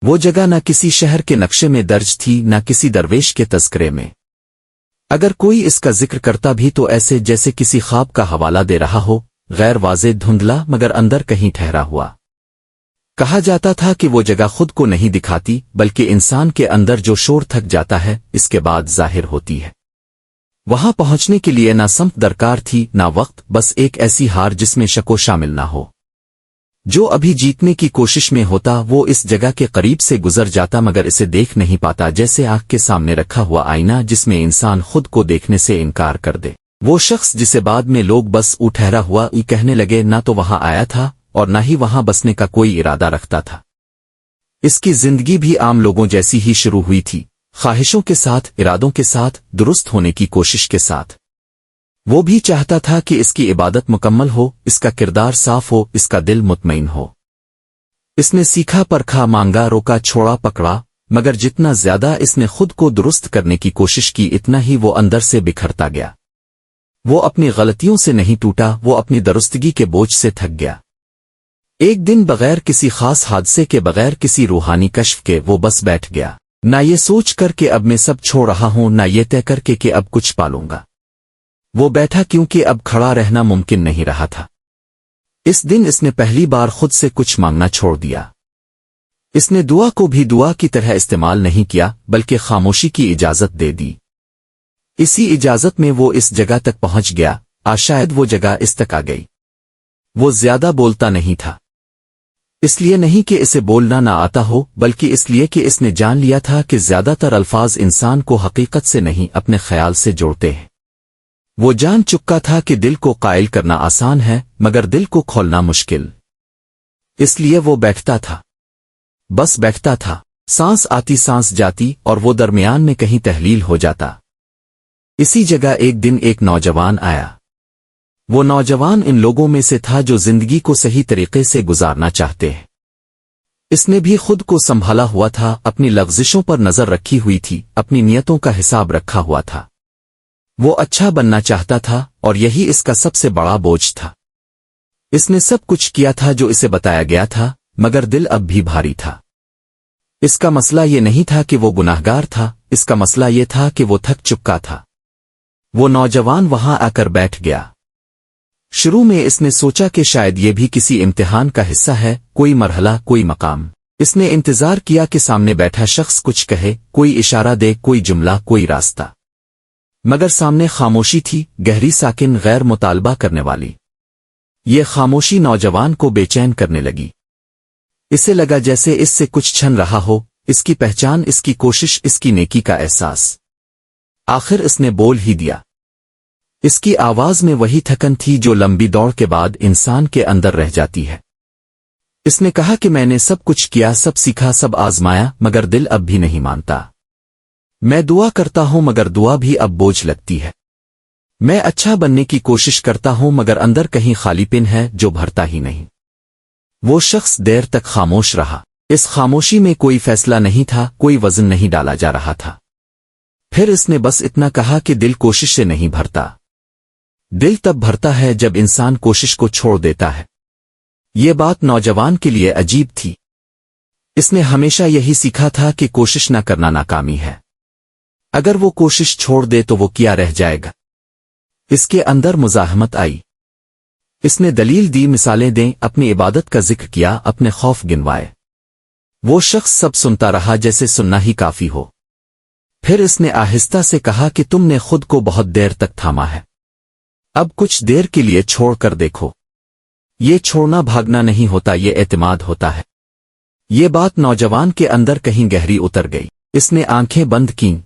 وہ جگہ نہ کسی شہر کے نقشے میں درج تھی نہ کسی درویش کے تذکرے میں۔ اگر کوئی اس کا ذکر کرتا بھی تو ایسے جیسے کسی خواب کا حوالہ دے رہا ہو، غیر واضح دھندلا مگر اندر کہیں ٹھہرا ہوا۔ کہا جاتا تھا کہ وہ جگہ خود کو نہیں دکھاتی بلکہ انسان کے اندر جو شور تھک جاتا ہے اس کے بعد ظاہر ہوتی ہے۔ وہاں پہنچنے کے لیے نہ سمت درکار تھی نہ وقت، بس ایک ایسی ہار جس میں شک و شامل نہ ہو۔ جو ابھی جیتنے کی کوشش میں ہوتا وہ اس جگہ کے قریب سے گزر جاتا مگر اسے دیکھ نہیں پاتا، جیسے آنکھ کے سامنے رکھا ہوا آئینہ جس میں انسان خود کو دیکھنے سے انکار کر دے۔ وہ شخص جسے بعد میں لوگ بس ٹھہرا ہوا یہ کہنے لگے، نہ تو وہاں آیا تھا اور نہ ہی وہاں بسنے کا کوئی ارادہ رکھتا تھا۔ اس کی زندگی بھی عام لوگوں جیسی ہی شروع ہوئی تھی، خواہشوں کے ساتھ، ارادوں کے ساتھ، درست ہونے کی کوشش کے ساتھ۔ وہ بھی چاہتا تھا کہ اس کی عبادت مکمل ہو، اس کا کردار صاف ہو، اس کا دل مطمئن ہو۔ اس نے سیکھا، پرکھا، مانگا، روکا، چھوڑا، پکڑا، مگر جتنا زیادہ اس نے خود کو درست کرنے کی کوشش کی اتنا ہی وہ اندر سے بکھرتا گیا۔ وہ اپنی غلطیوں سے نہیں ٹوٹا، وہ اپنی درستگی کے بوجھ سے تھک گیا۔ ایک دن بغیر کسی خاص حادثے کے، بغیر کسی روحانی کشف کے، وہ بس بیٹھ گیا، نہ یہ سوچ کر کہ اب میں سب چھوڑ رہا ہوں، نہ یہ طے کر کے کہ اب کچھ پالوں گا۔ وہ بیٹھا کیونکہ اب کھڑا رہنا ممکن نہیں رہا تھا۔ اس دن اس نے پہلی بار خود سے کچھ مانگنا چھوڑ دیا۔ اس نے دعا کو بھی دعا کی طرح استعمال نہیں کیا بلکہ خاموشی کی اجازت دے دی۔ اسی اجازت میں وہ اس جگہ تک پہنچ گیا، شاید وہ جگہ اس تک آ گئی۔ وہ زیادہ بولتا نہیں تھا، اس لیے نہیں کہ اسے بولنا نہ آتا ہو بلکہ اس لیے کہ اس نے جان لیا تھا کہ زیادہ تر الفاظ انسان کو حقیقت سے نہیں اپنے خیال سے جوڑتے ہیں۔ وہ جان چکا تھا کہ دل کو قائل کرنا آسان ہے مگر دل کو کھولنا مشکل۔ اس لیے وہ بیٹھتا تھا، بس بیٹھتا تھا، سانس آتی سانس جاتی اور وہ درمیان میں کہیں تحلیل ہو جاتا۔ اسی جگہ ایک دن ایک نوجوان آیا۔ وہ نوجوان ان لوگوں میں سے تھا جو زندگی کو صحیح طریقے سے گزارنا چاہتے ہیں۔ اس نے بھی خود کو سنبھالا ہوا تھا، اپنی لغزشوں پر نظر رکھی ہوئی تھی، اپنی نیتوں کا حساب رکھا ہوا تھا۔ وہ اچھا بننا چاہتا تھا اور یہی اس کا سب سے بڑا بوجھ تھا۔ اس نے سب کچھ کیا تھا جو اسے بتایا گیا تھا مگر دل اب بھی بھاری تھا۔ اس کا مسئلہ یہ نہیں تھا کہ وہ گناہگار تھا، اس کا مسئلہ یہ تھا کہ وہ تھک چکا تھا۔ وہ نوجوان وہاں آ کر بیٹھ گیا۔ شروع میں اس نے سوچا کہ شاید یہ بھی کسی امتحان کا حصہ ہے، کوئی مرحلہ، کوئی مقام۔ اس نے انتظار کیا کہ سامنے بیٹھا شخص کچھ کہے، کوئی اشارہ دے، کوئی جملہ، کوئی راستہ، مگر سامنے خاموشی تھی، گہری، ساکن، غیر مطالبہ کرنے والی۔ یہ خاموشی نوجوان کو بے چین کرنے لگی۔ اسے لگا جیسے اس سے کچھ چھن رہا ہو، اس کی پہچان، اس کی کوشش، اس کی نیکی کا احساس۔ آخر اس نے بول ہی دیا۔ اس کی آواز میں وہی تھکن تھی جو لمبی دوڑ کے بعد انسان کے اندر رہ جاتی ہے۔ اس نے کہا کہ میں نے سب کچھ کیا، سب سیکھا، سب آزمایا، مگر دل اب بھی نہیں مانتا۔ میں دعا کرتا ہوں مگر دعا بھی اب بوجھ لگتی ہے۔ میں اچھا بننے کی کوشش کرتا ہوں مگر اندر کہیں خالی پن ہے جو بھرتا ہی نہیں۔ وہ شخص دیر تک خاموش رہا۔ اس خاموشی میں کوئی فیصلہ نہیں تھا، کوئی وزن نہیں ڈالا جا رہا تھا۔ پھر اس نے بس اتنا کہا کہ دل کوشش سے نہیں بھرتا، دل تب بھرتا ہے جب انسان کوشش کو چھوڑ دیتا ہے۔ یہ بات نوجوان کے لیے عجیب تھی۔ اس نے ہمیشہ یہی سیکھا تھا کہ کوشش نہ کرنا ناکامی ہے۔ اگر وہ کوشش چھوڑ دے تو وہ کیا رہ جائے گا؟ اس کے اندر مزاحمت آئی۔ اس نے دلیل دی، مثالیں دیں، اپنی عبادت کا ذکر کیا، اپنے خوف گنوائے۔ وہ شخص سب سنتا رہا جیسے سننا ہی کافی ہو۔ پھر اس نے آہستہ سے کہا کہ تم نے خود کو بہت دیر تک تھاما ہے، اب کچھ دیر کے لیے چھوڑ کر دیکھو۔ یہ چھوڑنا بھاگنا نہیں ہوتا، یہ اعتماد ہوتا ہے۔ یہ بات نوجوان کے اندر کہیں گہری اتر گئی۔ اس نے آنکھیں بند کیں۔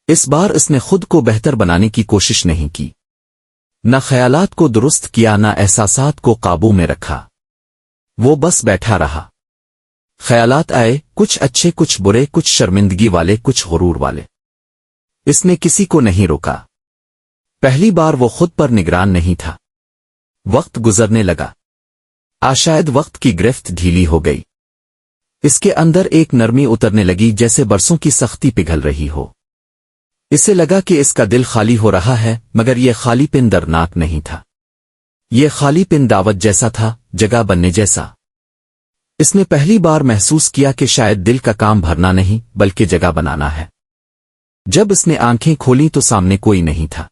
اس بار اس نے خود کو بہتر بنانے کی کوشش نہیں کی، نہ خیالات کو درست کیا، نہ احساسات کو قابو میں رکھا۔ وہ بس بیٹھا رہا۔ خیالات آئے، کچھ اچھے، کچھ برے، کچھ شرمندگی والے، کچھ غرور والے۔ اس نے کسی کو نہیں روکا۔ پہلی بار وہ خود پر نگران نہیں تھا۔ وقت گزرنے لگا۔ شاید وقت کی گرفت ڈھیلی ہو گئی۔ اس کے اندر ایک نرمی اترنے لگی جیسے برسوں کی سختی پگھل رہی ہو۔ اسے لگا کہ اس کا دل خالی ہو رہا ہے مگر یہ خالی پن دردناک نہیں تھا۔ یہ خالی پن دعوت جیسا تھا، جگہ بننے جیسا۔ اس نے پہلی بار محسوس کیا کہ شاید دل کا کام بھرنا نہیں بلکہ جگہ بنانا ہے۔ جب اس نے آنکھیں کھولیں تو سامنے کوئی نہیں تھا،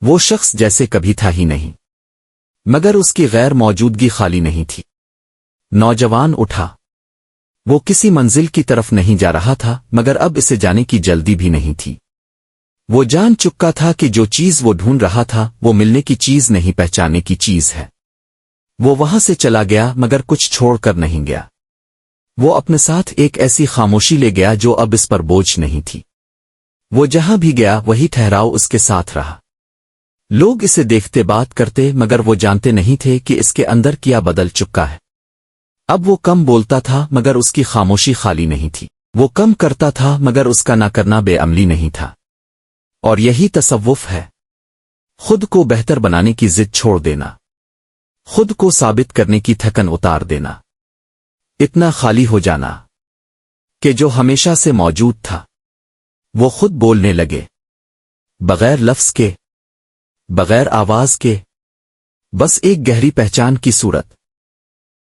وہ شخص جیسے کبھی تھا ہی نہیں، مگر اس کی غیر موجودگی خالی نہیں تھی۔ نوجوان اٹھا، وہ کسی منزل کی طرف نہیں جا رہا تھا مگر اب اسے جانے کی جلدی بھی نہیں تھی۔ وہ جان چکا تھا کہ جو چیز وہ ڈھونڈ رہا تھا وہ ملنے کی چیز نہیں، پہچانے کی چیز ہے۔ وہ وہاں سے چلا گیا مگر کچھ چھوڑ کر نہیں گیا۔ وہ اپنے ساتھ ایک ایسی خاموشی لے گیا جو اب اس پر بوجھ نہیں تھی۔ وہ جہاں بھی گیا وہی ٹھہراؤ اس کے ساتھ رہا۔ لوگ اسے دیکھتے بات کرتے مگر وہ جانتے نہیں تھے کہ اس کے اندر کیا بدل چکا ہے۔ اب وہ کم بولتا تھا مگر اس کی خاموشی خالی نہیں تھی، وہ کم کرتا تھا مگر اس کا نہ کرنا بے عملی نہیں تھا۔ اور یہی تصوف ہے، خود کو بہتر بنانے کی ضد چھوڑ دینا، خود کو ثابت کرنے کی تھکن اتار دینا، اتنا خالی ہو جانا کہ جو ہمیشہ سے موجود تھا وہ خود بولنے لگے، بغیر لفظ کے، بغیر آواز کے، بس ایک گہری پہچان کی صورت۔